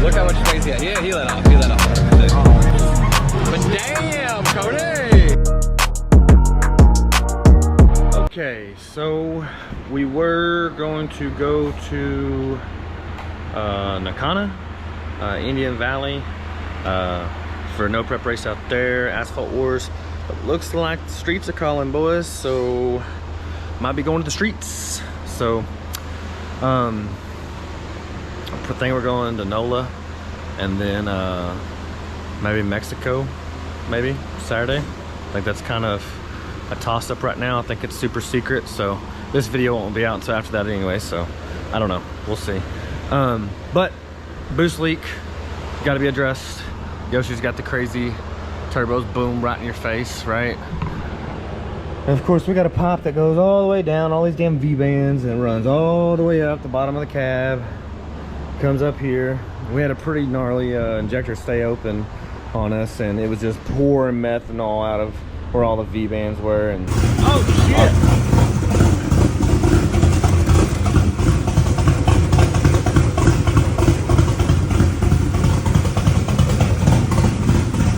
Look how much space he had. Yeah, he let off. He let off. But damn, Cody! Okay, so we were going to go to Nakana, Indian Valley, for a no prep race out there, Asphalt Wars. But looks like the streets are calling, boys, so might be going to the streets. So I think we're going to NOLA and then maybe Mexico, maybe Saturday. I think that's kind of a toss-up right now. I think it's super secret, so this video won't be out until after that anyway, so I don't know, we'll see. But boost leak got to be addressed. Yoshi's got the crazy turbos, boom, right in your face, right? And of course we got a pipe that goes all the way down, all these damn V-bands, and it runs all the way up the bottom of the cab, comes up here. We had a pretty gnarly injector stay open on us, and it was just pouring methanol out of where all the V-bands were. And oh shit!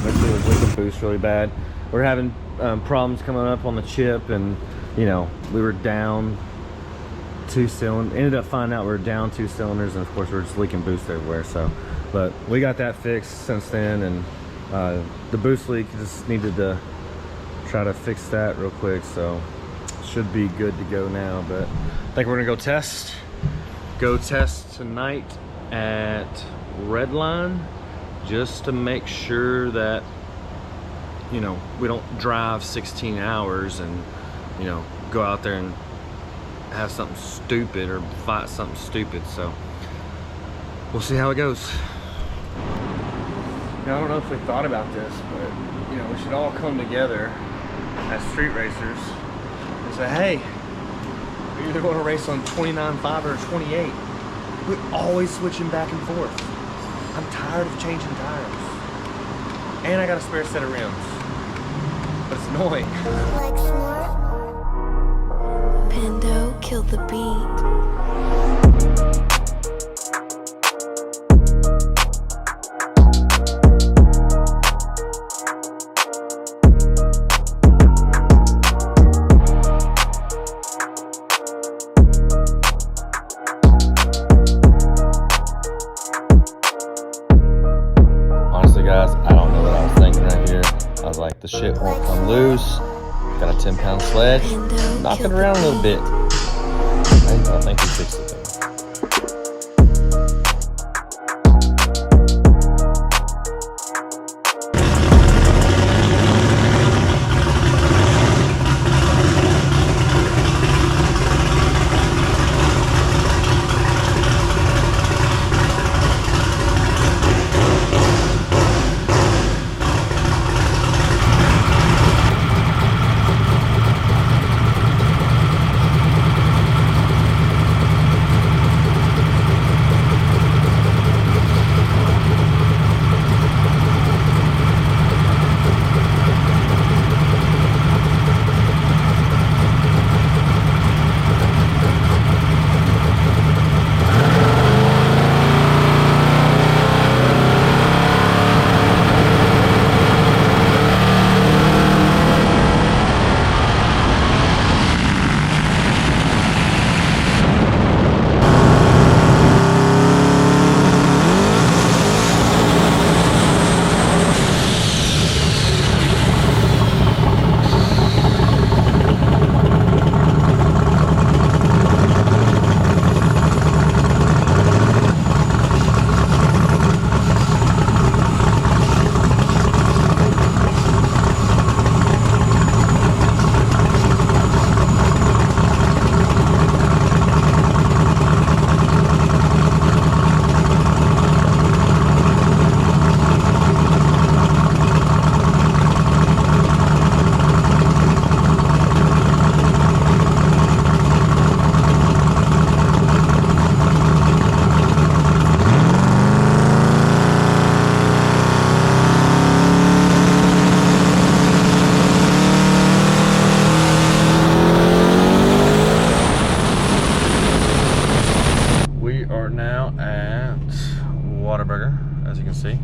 Actually, it was leaking boost really bad. We're having problems coming up on the chip, and you know, we were down 2 cylinders. Ended up finding out we were down 2 cylinders, and of course we're just leaking boost everywhere. So, but we got that fixed since then, and the boost leak just needed to try to fix that real quick, so should be good to go now. But I think we're gonna go test tonight at Redline, just to make sure that, you know, we don't drive 16 hours and, you know, go out there and have something stupid or fight something stupid. So we'll see how it goes. Now, I don't know if we thought about this, but you know, we should all come together as street racers and say, hey, we either want to race on 29.5 or 28. We're always switching back and forth. I'm tired of changing tires, and I got a spare set of rims, but it's annoying. Like snort. Pando killed the beat. Guys, I don't know what I was thinking right here. I was like, the shit won't come loose. Got a 10-pound sledge. Knock it around a little bit. I think he fixed it though. can see.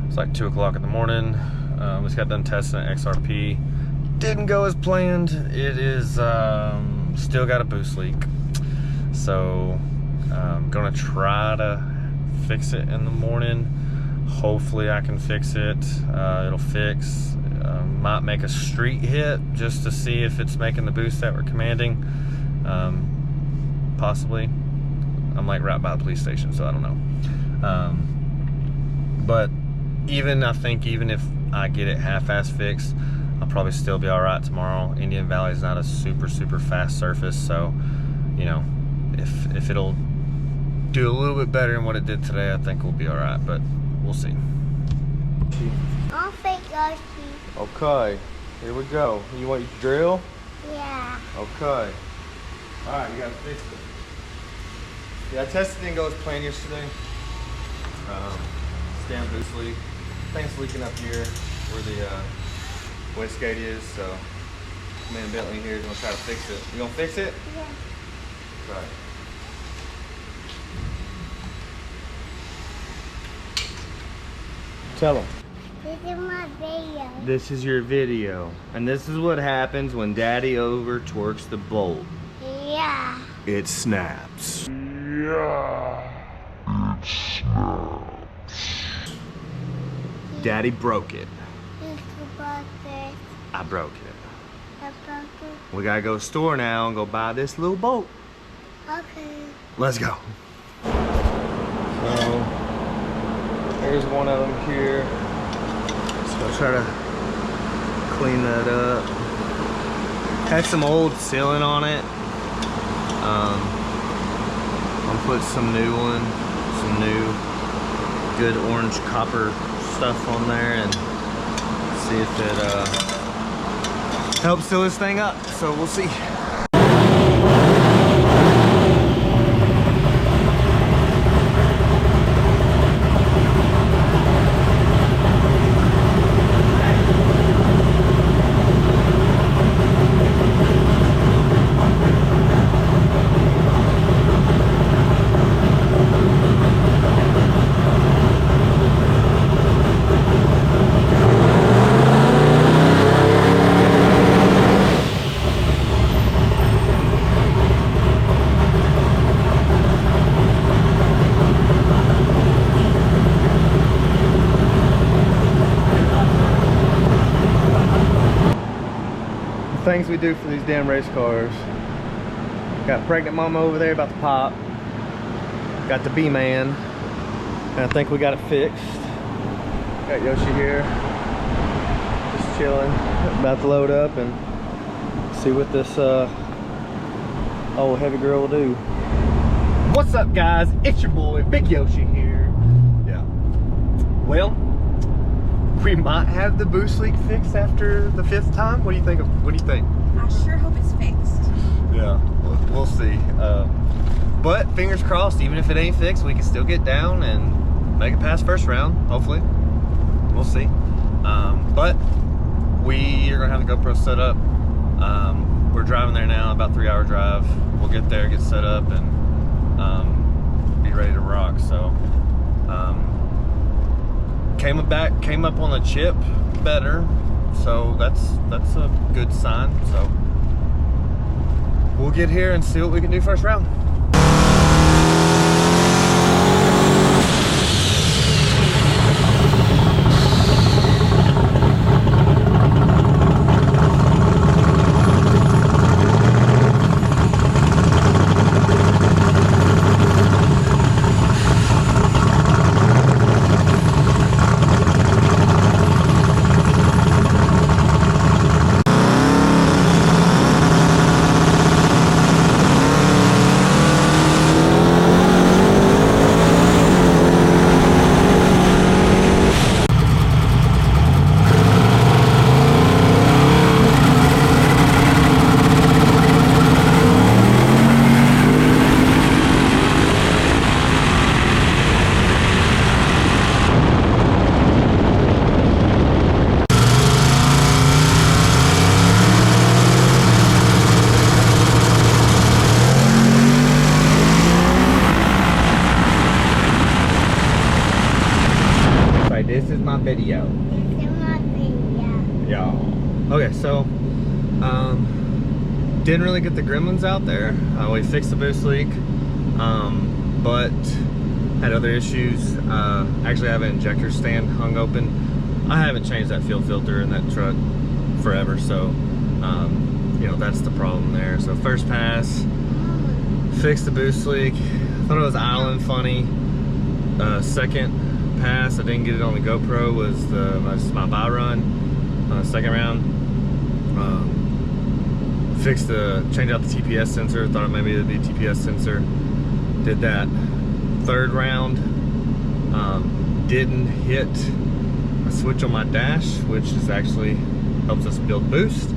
It's like 2 o'clock in the morning. We just got done testing an XRP. Didn't go as planned. It is still got a boost leak. So I'm gonna try to fix it in the morning. Hopefully I can fix it. It'll fix. Might make a street hit just to see if it's making the boost that we're commanding. Possibly. I'm like right by the police station, so I don't know. But I think even if I get it half-ass fixed, I'll probably still be all right tomorrow. Indian Valley is not a super fast surface, so you know, if it'll do a little bit better than what it did today, I think we'll be all right. But we'll see. I'll fake Yoshi. Okay, here we go. You want your drill? Yeah. Okay. All right, you gotta fix it. Yeah, I tested didn't go as planned yesterday. Stand boost leak. Thing's leaking up here where the wastegate is, so man Bentley here is gonna try to fix it. You gonna fix it? Yeah. Right. Tell him. This is my video. This is your video. And this is what happens when Daddy over torques the bolt. Yeah. It snaps. Daddy broke it. This about this. I broke it. About this. We gotta go to the store now and go buy this little bolt. Okay. Let's go. So, there's one of them here. So I'll try to clean that up. Had some old sealing on it. I'll put some new good orange copper stuff on there and see if it helps seal this thing up. So we'll see. Things we do for these damn race cars. Got pregnant mama over there about to pop. Got the B-man. And I think we got it fixed. Got Yoshi here. Just chilling. About to load up and see what this old heavy girl will do. What's up guys? It's your boy, Big Yoshi here. Yeah. Well, we might have the boost leak fixed after the 5th time. What do you think? What do you think? I sure hope it's fixed. Yeah, we'll see. But fingers crossed, even if it ain't fixed, we can still get down and make it past first round, hopefully. We'll see. But we are gonna have the GoPro set up. We're driving there now, about 3-hour drive. We'll get there, get set up, and be ready to rock. So came up on the chip better, so that's a good sign. So we'll get here and see what we can do first round. Okay, so didn't really get the gremlins out there. We fixed the boost leak, but had other issues. Actually, I have an injector stand hung open. I haven't changed that fuel filter in that truck forever, so you know, that's the problem there. So first pass, fixed the boost leak. Thought it was idling funny. Second pass, I didn't get it on the GoPro, was my buy run. Second round, changed out the TPS sensor. Thought maybe it'd be a TPS sensor. Did that. Third round, didn't hit a switch on my dash, which is actually helps us build boost.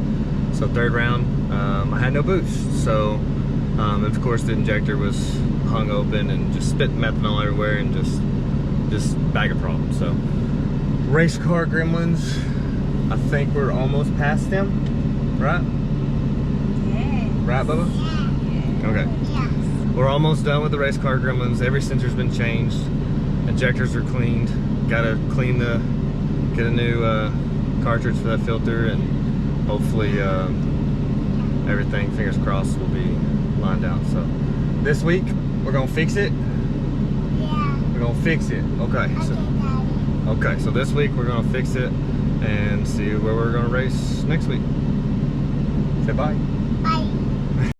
So third round, I had no boost. So, and of course the injector was hung open and just spitting methanol everywhere and just bag of problems. So race car gremlins, I think we're almost past them, right? Yeah. Right, Bubba? Yeah. Okay. Yes. We're almost done with the race car gremlins. Every sensor's been changed. Injectors are cleaned. Gotta get a new cartridge for that filter, and hopefully everything, fingers crossed, will be lined out. So this week we're gonna fix it. Yeah. We're gonna fix it. Okay. Okay, So, Daddy. okay. So this week we're gonna fix it and see where we're gonna race next week. Say bye.